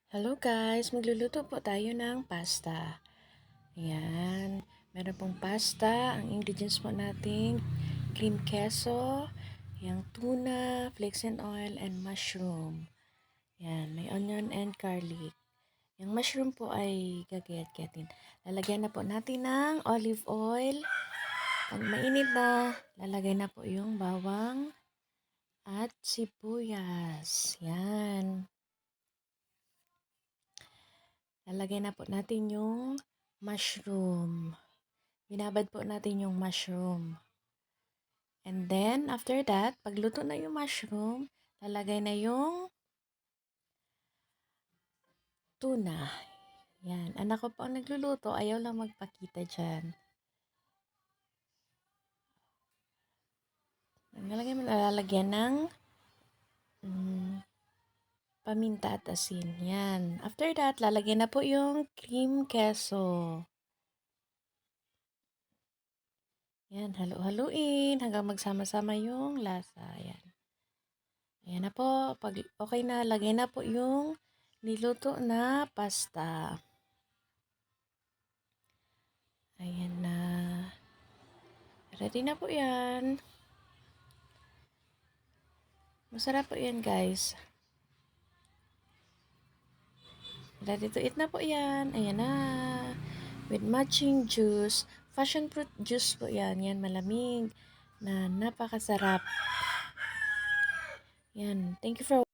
Hello guys, magluluto po tayo ng pasta. Ayan, meron pong pasta. Ang ingredients po natin, cream queso, yung tuna, flakes and oil, and mushroom. Ayan, may onion and garlic. Yung mushroom po ay gagayat-gayatin. Lalagyan na po natin ng olive oil. Pag mainit na, lalagay na po yung bawang at sibuyas. Yan. Lalagay na po natin yung mushroom. Binabad po natin yung mushroom. And then, after that, pagluto na yung mushroom, lalagay na yung tuna. Yan. Anak ko po ang nagluluto. Ayaw lang magpakita dyan. Lalagyan ng paminta at asin. Yan. After that, lalagyan na po yung cream queso. Yan. Halo-haluin hanggang magsama-sama yung lasa. Yan. Ayan na po. Pag okay na, lagay na po yung niluto na pasta. Ayan na. Ready na po yan. Masarap po yan guys. Ready to eat na po yan. Ayan na. With matching juice. Passion fruit juice po yan. Yan malamig na napakasarap. Yan. Thank you for